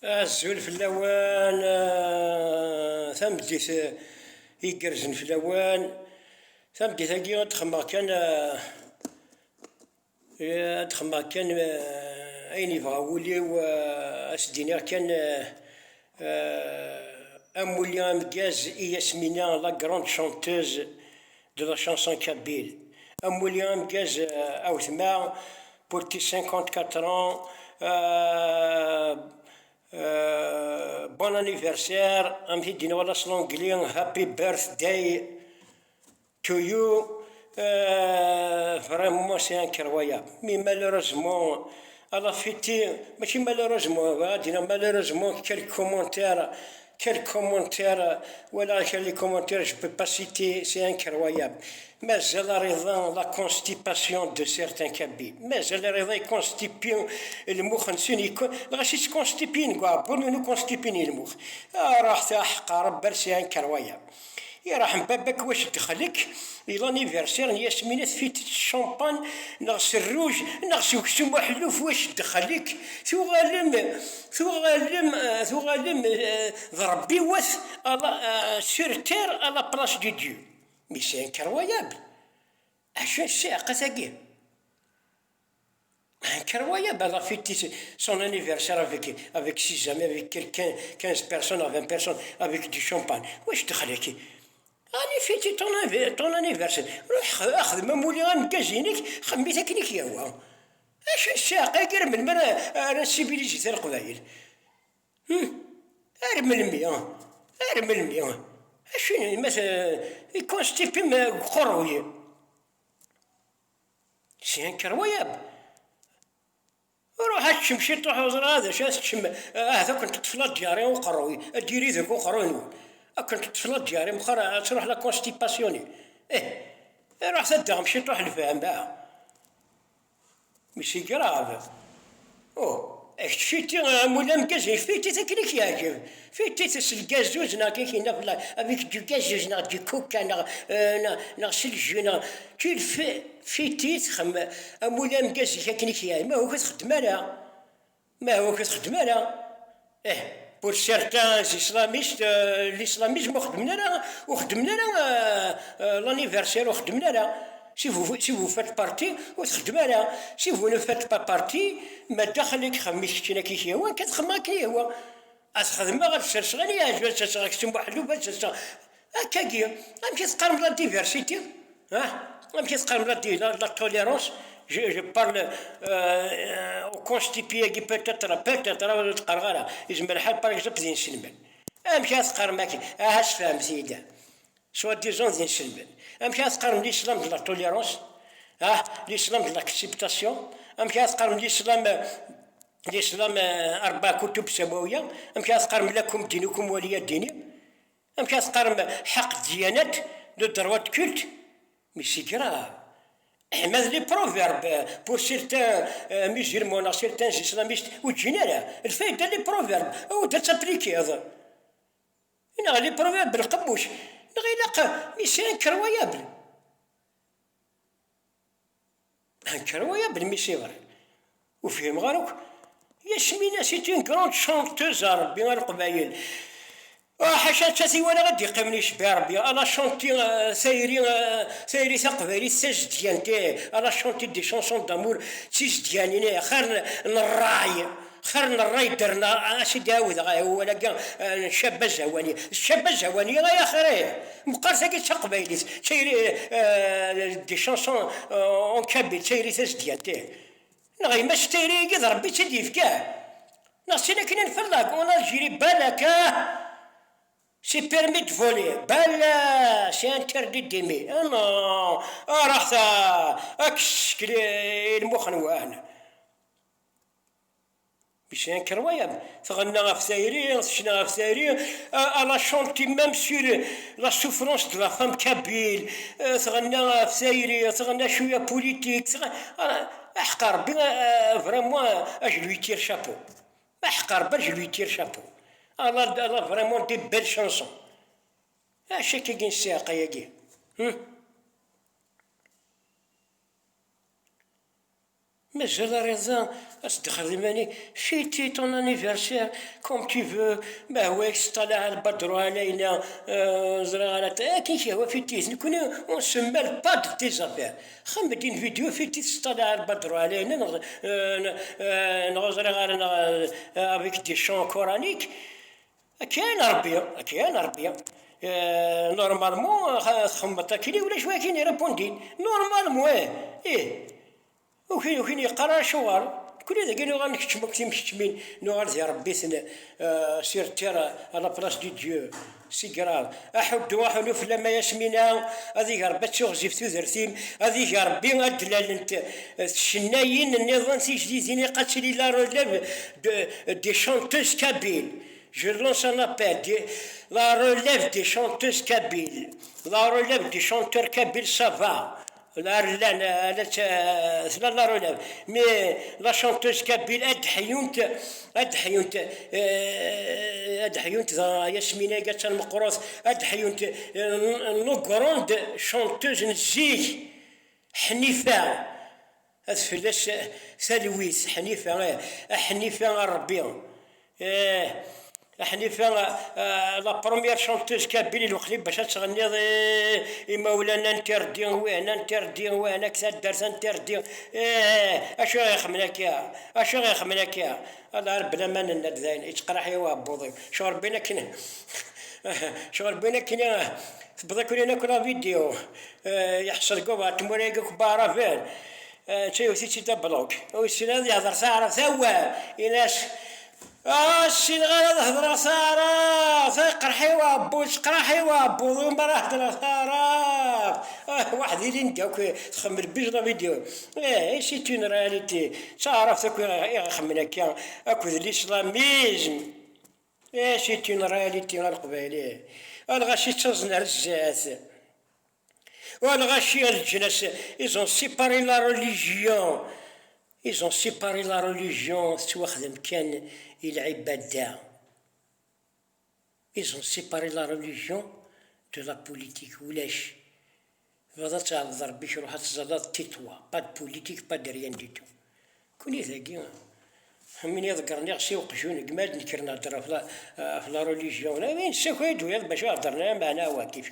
الزول في اللوان ثمديت يقرزن في اللوان ثمديت هاكي تخمى كان أين يبغى وليو أسدينير كان أموليان مكاز ياسمينة لا غراند شانتوز دو لا شانسون كابيل أموليان مكاز أو ثما بورتي 54 ans bon anniversaire أمشي دينا ولا سلونجلي هابي بيرث داي to you vraiment c'est incroyable mais malheureusement à la fête ماشي malheureusement دينا malheureusement quelques commentaires voilà quelques commentaires je peux pas citer c'est incroyable مازال رضا la constipation de certains كابين مازال رضا يكونستيبيون المخ نسين يكون غاشي تكونستيبين كوا بونو كونستيبيني المخ راح تحقر برسي انكرويابل يا راح بابك واش دخلك لانيفرسير ياسمينة فيت الشامبان نغس الروج نغس وكسوم حلوف واش دخلك ثغالم ضربي وث سور تير على بلاص دي ديو مي سي انكرويابل عشان الساعة ثاقي incroyable, elle a fêté son anniversaire avec ses amis, avec quelqu'un, 15 personnes à 20 personnes, avec du champagne. Wesh دخلك أنا فيتي ton anniversaire روح أخذ ممولي غنكازينك خميتك ليك يا هو اش الساقة غير من أنا السيبيليزي تاع القبايل أرمل المية أشنو مثلا يكون ستيبي قروي سي انكرويابل روح تشمشي تروح وزر هذا شاس تشم هذا كنت طفلات دياري وقروي ديري ذاك وقروي كنت طفلات دياري مخرا تروح لا كونستيباسيوني روح تدغ مشي تروح الفهم بقى ماشي كراف شفيتي مولا مكازي فيتي تاكليك يعجب فيتي تس الكازوز ناكي كينا فلا افيك دو كازوز نا دو كوكا نا سلجو كي فيتي تخم مولا مكازي كاكليك يعجب ما هو كتخدم انا بور سيرتان اسلاميست الاسلاميزم وخدمنا لانيفرسير وخدمنا si vous faites partie وتخدم si vous ne faites pas partie ما دخلك خميشتينا كي هو كتخما كي هو أتخدم غتسرس غني عجبت تسرق تسمو حلو بس هكاكي أمشي تقارن لا ديفيرسيتي أمشي تقارن لا توليرونس je parle au constipé qui peut-être تقرغرها يجمع الحال باغ اكزومبل ديال السلمان أمشي تقارن ماكي هاش فهم سيدا سوا ديزون ديال السلمان أمشي تقارن الإسلام ديال لا توليرونس الإسلام ديال لاكسبتاسيون أمشي تقارن الإسلام 4 كتب سماوية أمشي تقارن لكم دينكم ولي ديني أمشي تقارن حق الديانات دو دروات كولت مي سي كراف ماذا لي بروفيرب بور سيرتان ميزيرمون سيرتان إسلاميست وتجينا الفايدة لي بروفيرب أو تتابليكي هذا هنا لي بروفيرب بالقموش نغيلاق مي سي انكرويابل مي سي فري وفيهم غاروك ياسمينة سيتي ان كروند شونتوز ربي غير القبايل حاشا تاتي وانا غادي يقيمنيش بها ربي انا شونتي سايري تقبايلي ساج ديانتي انا شونتي دي شونسون دامور سيج ديانيني خير الراي درنا اش داوود هو لقى الشابه الزوانيه غا خير مقارسه كي تقبايلي سايري دي شونسون اون كابيل سايري ساج ديانتي نغي ما شتيري كي ربي تيدي فكاه ناصينا كنا نفرلاك اون الجيري بالك C'est permis de voler. Bala, c'est interdit d'aimer. Ah non. راح أكشكلي المخ نواهنا. مش انكرويابل. تغنى في ثايري، شنا في ثايري. على شونتي ميم سور لا سوفرونس دو لا فام كابيل. تغنى في ثايري، تغنى شوية بوليتيك. أحقر ربي فريمون أج لوي تير شابو. أحقر ربي أج لوي تير شابو. Allah vraiment des belles chansons. Chacun gagne ses acquis. Mazal رضا أصدقائي ماني فيتي طون انيفرسير كوم تي فو ما هواكش طلع البدر علينا زرا على كي هو فيتي نكون اون سمال با دو تي زافير خمدين فيديو فيتي طلع البدر علينا نغزر على افيك دي شون كورانيك كاين ربي كاين ربي نورمالمون خمطة كيني ولا شويه كيني ريبوندين نورمالمون ايه وكاين يقرا شوار كل هذا كاين غنكتشمو كتي مكتشمين نغار يا ربي سير تيرا على بلاص دي ديو سي كراف احد واحد في لما ياسمينا هذيك ربي تشوغزي في ثوثرتين هذيك ربي ادلال انت الشنايين النظام سي جديدين قاتلي لا روليف دي شونتوز كابيل Je lance un appel, la relève des chanteuses kabyles, la relève des chanteurs kabyles, ça va. La relève. Mais la chanteuse kabyle, أدحيونت ياسمينة قالت المقروث أدحيونت نو غروند شانتوز نزيه حنيفة هذا فلاس ثلويث حنيفة ربي حنيفة لا بروميير شونتوز كابيلي الوقليب باش تغني مولانا نتردي وانا كثر درس نتردي اشو يخملك يا الله ربنا ما نداين يتقرح يا بوضي شو ربنا كنا بدا كلنا كنا فيديو يحصل قوة تموريك كبارة فين شي وسيتي دبلوك ويسينا يهضر ساعة ثوا إناس السي غير هضره سارة قرحي وابو قرحي وابو ثم راه هضره سارة واحد اللي نداوك تخمر بيجنا فيديو سي تون رياليتي تعرف تاكل يخمن هكا اكو الاسلاميزم سي تون رياليتي القبائلي الغاشي تزن الزاز والغاشي الجنس ils ont séparé la religion تواخدم كان العبادة ils ont séparé la religion de la politique ولاش هذا تاع الضرب يروح تزاد تيتوا با بوليتيك با ريان دي تو كوني ذاكي من يذكرني غشي وقشون قماد نكرنا نهضر في لا روليجيون وين ساكويدو يا باش هضرنا معنا هو كيف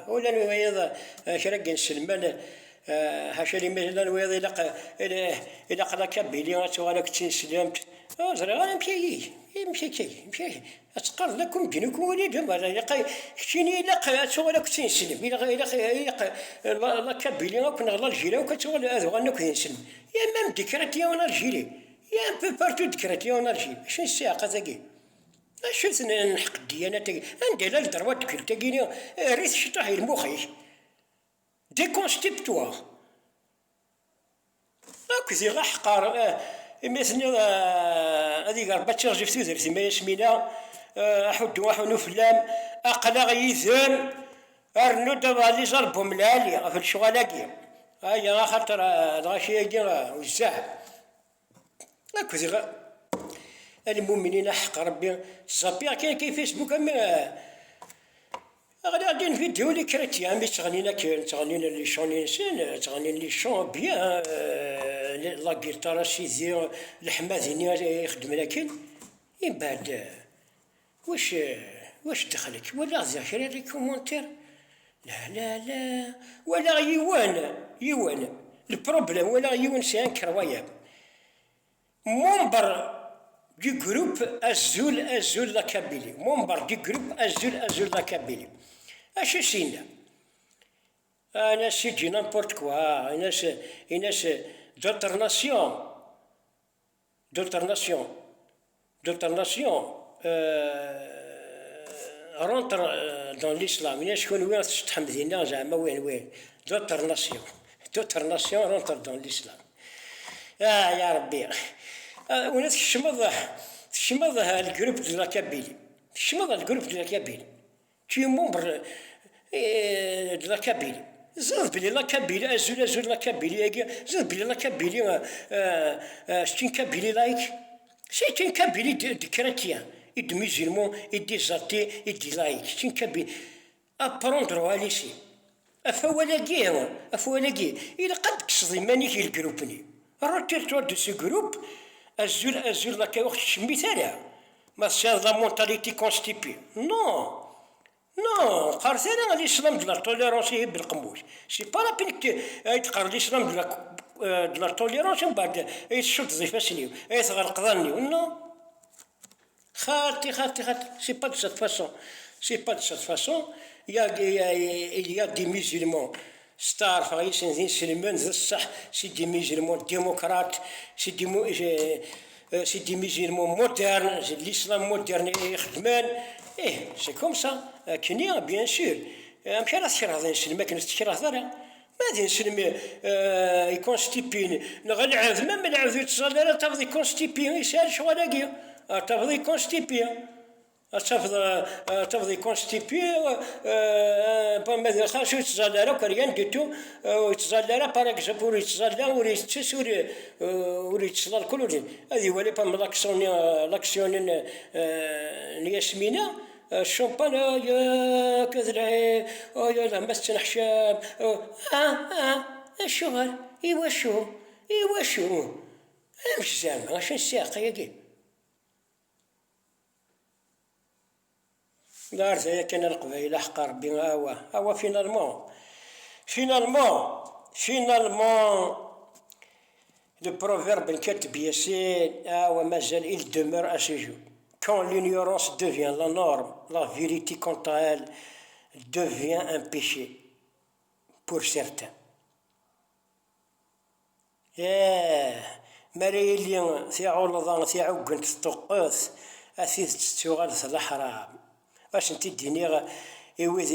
ولا نويض شرق سلمان هاشا لي مثلا نويض إلا قلا كابيلي غتوالك تنسلمت زرا غانا مشي أتقرض لكم دينكم وليدهم هذا كشيني إلا توالك تنسلم إلا لا كابيلي غاكون غلا الجيري وكتوال هذا غانك تنسلم يا مام ديكراتيا وانا الجيري يا بو بارتو ديكراتيا وانا الجيري شنو السياقة ذاكي شفت نحق الديانة تاعي ندير الدروات كل تاعي ريت شطاحي المخيش ديكونستيبتوا هاك زي غا حقار مثلا هذيك ربات تشارجي في ثوثر ثما ياسمينة أحد واحد فلام أقلق يثان أرنو دابا لي جربهم العالية في الشغالاكي هيا خاطر الغاشية وزاح هاك زي غا المؤمنين حق ربي الزابير كاين فيسبوك غادي نفيديو لي كريتيان باش تغنينا لي شون انسان تغني لي شون بيان لا جيتار سيزي الحماديني يخدم لكن من بعد واش دخلك ولا زاخر لي كومونتير لا ولا يوان البروبليم ولا يوان سي ان كروياب منبر du groupe Azul la Kabylie membre du groupe Azul la Kabylie اش سينا انا سيجي نامبورت كوا الناس d'autres nations rentre dans l'islam الناس شكون وين تحمدينا زعما وين d'autres nations rentre dans l'islam يا ربي وناس تشمض الجروب ديال لاكابيلي تي مومبر ديال لاكابيلي زاد بلي لاكابيلي ازول لاكابيلي زاد بلي لاكابيلي ستين كابيلي لايك سيتين كابيلي دي كريتيان دي ميزيلمون دي زاتي دي لايك ستين كابيلي ابروندرو عليسي افوالاكي الا قد كصدي مانيك الجروبني retire-toi de ce groupe, azul la kaouk chmitala. Mais c'est la mentalité constipée. Non. Non, قارثنا الإسلام de la tolérance بالقموش. C'est pas la peine que تقرا الإسلام de la tolérance من بعد تشد ضيفاسني تغرق ظني. Non. خالتي c'est pas de cette façon. C'est pas de cette façon. Il y a des musulmans. ستار غيسن ذي سلمان ذا الصح سي دي ميزيرمون ديمقراط سي دي ميزيرمون مودرن الاسلام مودرن يخدمان سي كوم سا كنيا بيان سور مشي راه تكره هذا نسلم ما كنت تكره هذا ما غادي نسلم يكونستيبين نغنعذ ما نعذ يتصل تفضي كونستيبين يسال شغل تفضي كونستيبين تفضي كونستيبي ماذا خاصو يتزالرا كريان ديتو يتزالرا باراك زبور يتزالرا وريتسس وريتسلا الكل هذه ولي بام لاكسيون الياسمينة الشومبان يا كذا يا لما استنحشام الشغل ايوا شو مش زعما شنو الساق ياكي دار زي كان القبائل حق ربي هوا فينالمون لو بروفيرب الكاتب ياسين مازال il demeure à ce jour. Quand l'ignorance devient la norme, la vérité quant à elle devient un péché pour certains. مريلي ثيعولضان ثيعوقن تطقوث أثيث تستوغل الحرام واش انتي دينيغ